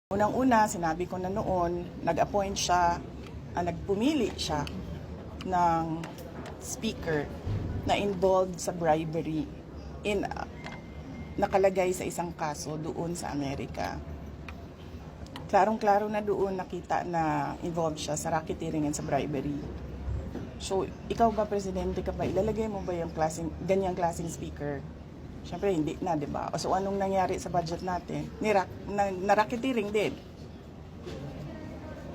Unang-una, sinabi ko na noon, nag-appoint siya, nagpumili siya ng speaker na involved sa bribery nakalagay sa isang kaso doon sa Amerika. Klarong-klaro na doon nakita na involved siya sa racketeering and sa bribery. So, ikaw ba, Presidente ka ba, ilalagay mo ba yung ganyang klaseng speaker? Siyempre, hindi na, di ba? So, anong nangyari sa budget natin? Na-racketeering din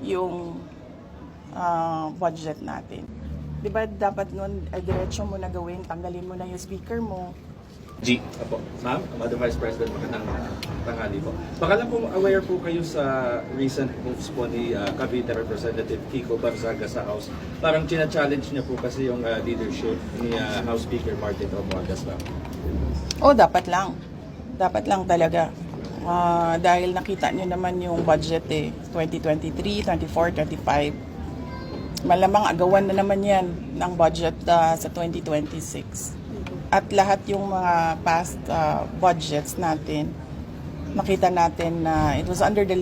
yung budget natin. Di ba dapat nun, diretso mo na gawin, tanggalin mo na yung speaker mo. G. Apo. Ma'am, Madam Vice President, magandang tanghali po. Baka lang po aware po kayo sa recent moves po ni Cavite Representative Kiko Barzaga sa House. Parang china-challenge niya po kasi yung leadership ni House Speaker Martin Romualdez ba? Dapat lang. Dapat lang talaga. Dahil nakita nyo naman yung budget 2023, 24, 25. Malamang agawan na naman yan ng budget sa 2026. At lahat yung mga past budgets natin, makita natin na it was under the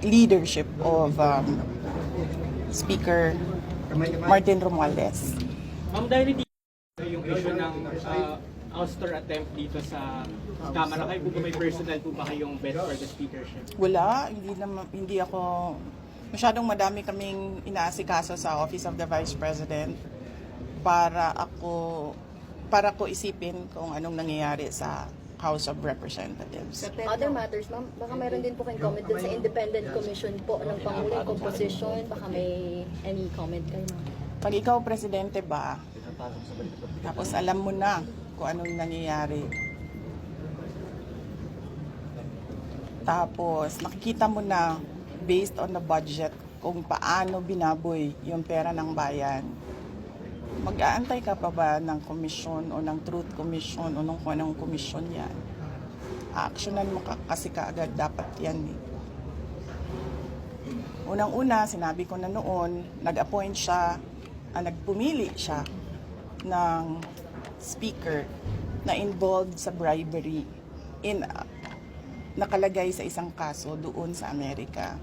leadership of Speaker Martin Romualdez. Dahil hindi yung issue ng ouster attempt dito sa Kamara, kayo po ba may personal po ba kayong bet for the speakership? Wala, hindi ako, masyadong madami kaming inaasikaso sa Office of the Vice President para ko isipin kung anong nangyayari sa House of Representatives. Other matters, ma'am, baka mayroon din po kayong comment din sa independent commission po ng Pangulo, composition, baka may any comment kayo, ma'am? Pag ikaw presidente ba, tapos alam mo na kung anong nangyayari. Tapos nakikita mo na based on the budget kung paano binaboy yung pera ng bayan. Mag-aantay ka pa ba ng komisyon o ng Truth Commission o ng kung anong komisyon yan? Actionan mo kasi kaagad dapat yan Unang-una, sinabi ko na noon, nag-appoint siya, nagpumili siya ng speaker na involved sa bribery nakalagay sa isang kaso doon sa Amerika.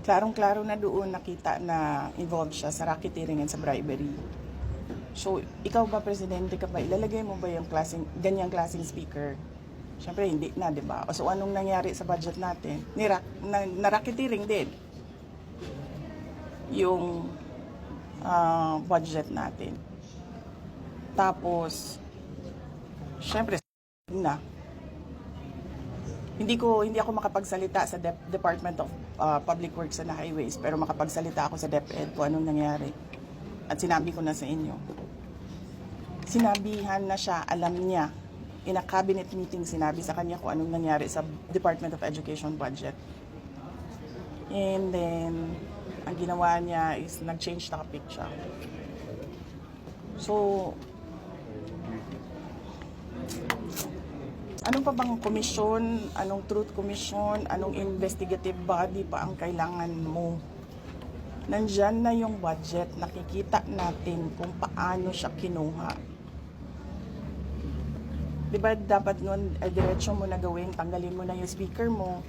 Klarong-klaro na doon nakita na involved siya sa racketeering and sa bribery. So, ikaw ba, Presidente ka ba, ilalagay mo ba yung ganyang klaseng speaker? Siyempre, hindi na, di ba? So, anong nangyari sa budget natin? Na-racketeering din yung budget natin. Tapos, siyempre, na. Hindi ako makapagsalita sa Department of Public Works and Highways, pero makapagsalita ako sa DepEd kung anong nangyari. At sinabi ko na sa inyo. Sinabihan na siya, alam niya. In a cabinet meeting, sinabi sa kanya kung anong nangyari sa Department of Education budget. And then, ang ginawa niya is nag-change topic siya. So, ano pa bang komisyon, anong truth commission, anong investigative body pa ang kailangan mo? Nandyan na yung budget, nakikita natin kung paano siya kinuha. Diba dapat nun, diretso mo na gawin, tanggalin mo na yung speaker mo,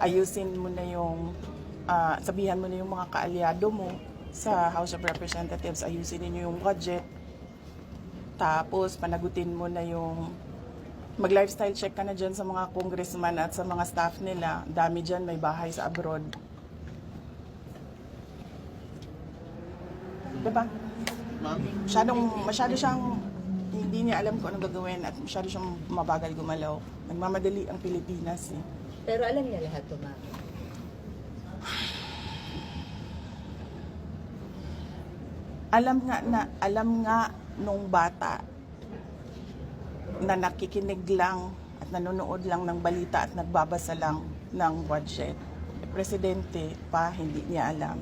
ayusin mo na yung, sabihan mo na yung mga kaalyado mo sa House of Representatives, ayusin niyo yung budget, tapos panagutin mo na yung mag-lifestyle check ka na dyan sa mga congressman at sa mga staff nila. Dami dyan, may bahay sa abroad. Diba? Masyado siyang, hindi niya alam kung anong gagawin at masyado siyang mabagal gumalaw. Nagmamadali ang Pilipinas Pero alam niya lahat to, ma'am. Alam nga nung bata na nakikinig lang at nanonood lang ng balita at nagbabasa lang ng budget. Presidente pa, hindi niya alam.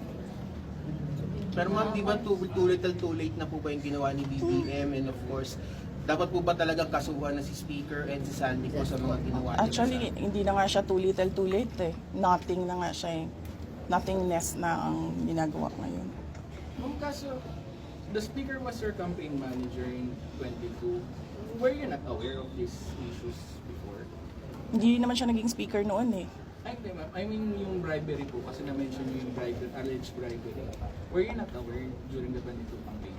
Pero ma'am, di ba too little too late na po ba yung ginawa ni BBM? And of course, dapat po ba talagang kasuhan na si Speaker and si Sandy po sa mga ginawa nila? Actually, hindi na nga siya too little too late Nothing na nga siya Nothingness na ang ginagawa ngayon. Ma'am, kaso, the Speaker was your campaign manager in 22. Were you not aware of these issues before? Hindi naman siya naging speaker noon Ay, hindi, ma'am. I mean, yung bribery po, kasi na-mention nyo yung bribery, alleged bribery. Were you not aware during the 22 campaign?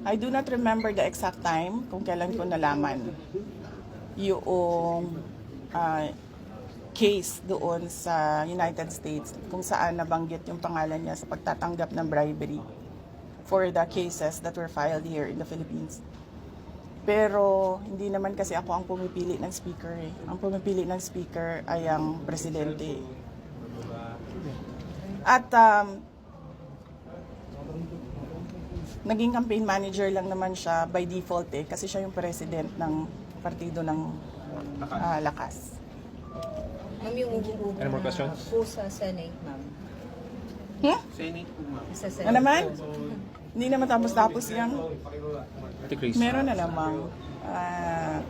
I do not remember the exact time kung kailan ko nalaman yung case doon sa United States kung saan nabanggit yung pangalan niya sa pagtatanggap ng bribery for the cases that were filed here in the Philippines. Pero hindi naman kasi ako ang pumipili ng speaker eh. Ang pumipili ng speaker ay ang presidente. At naging campaign manager lang naman siya by default eh kasi siya yung president ng partido ng Lakas. Ma'am, yung umuupo po sa Senate, ma'am. Senate po, ma'am. Sa Senate. Ano naman? Hindi naman tapos yan. Meron na namang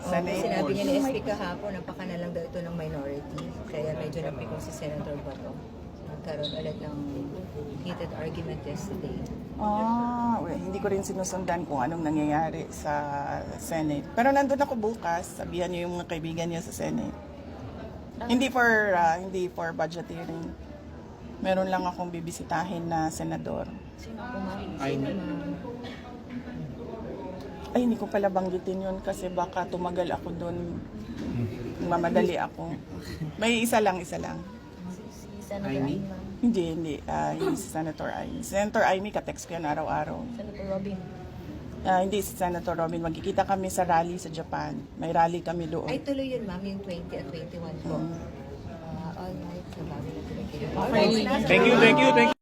Senate. Sinabi niya ni SP kahapon, napakanalang daw ito ng minority. Kaya medyo napikon si Senator Bato. Nagkaroon ulit ng heated argument yesterday. Hindi ko rin sinusundan kung anong nangyayari sa Senate. Pero nandun ako bukas, sabihan niyo yung mga kaibigan niyo sa Senate. Hindi for budget hearing. Meron lang akong bibisitahin na senador. Sino po, ma'am? Ay, Sino, ma'am? Ay, hindi ko pala banggitin yun kasi baka tumagal ako doon. Mamadali ako. May isa lang. Si Senator Amy? Amy, ma'am. Hindi. Hindi si Senator Amy. Senator Amy, katext ko yan araw-araw. Senator Robin. Hindi si Senator Robin. Magkikita kami sa rally sa Japan. May rally kami doon. Ay, tuloy yun, ma'am, yung 20 at 21 po. All right, so bago na tuloy kayo. Thank you.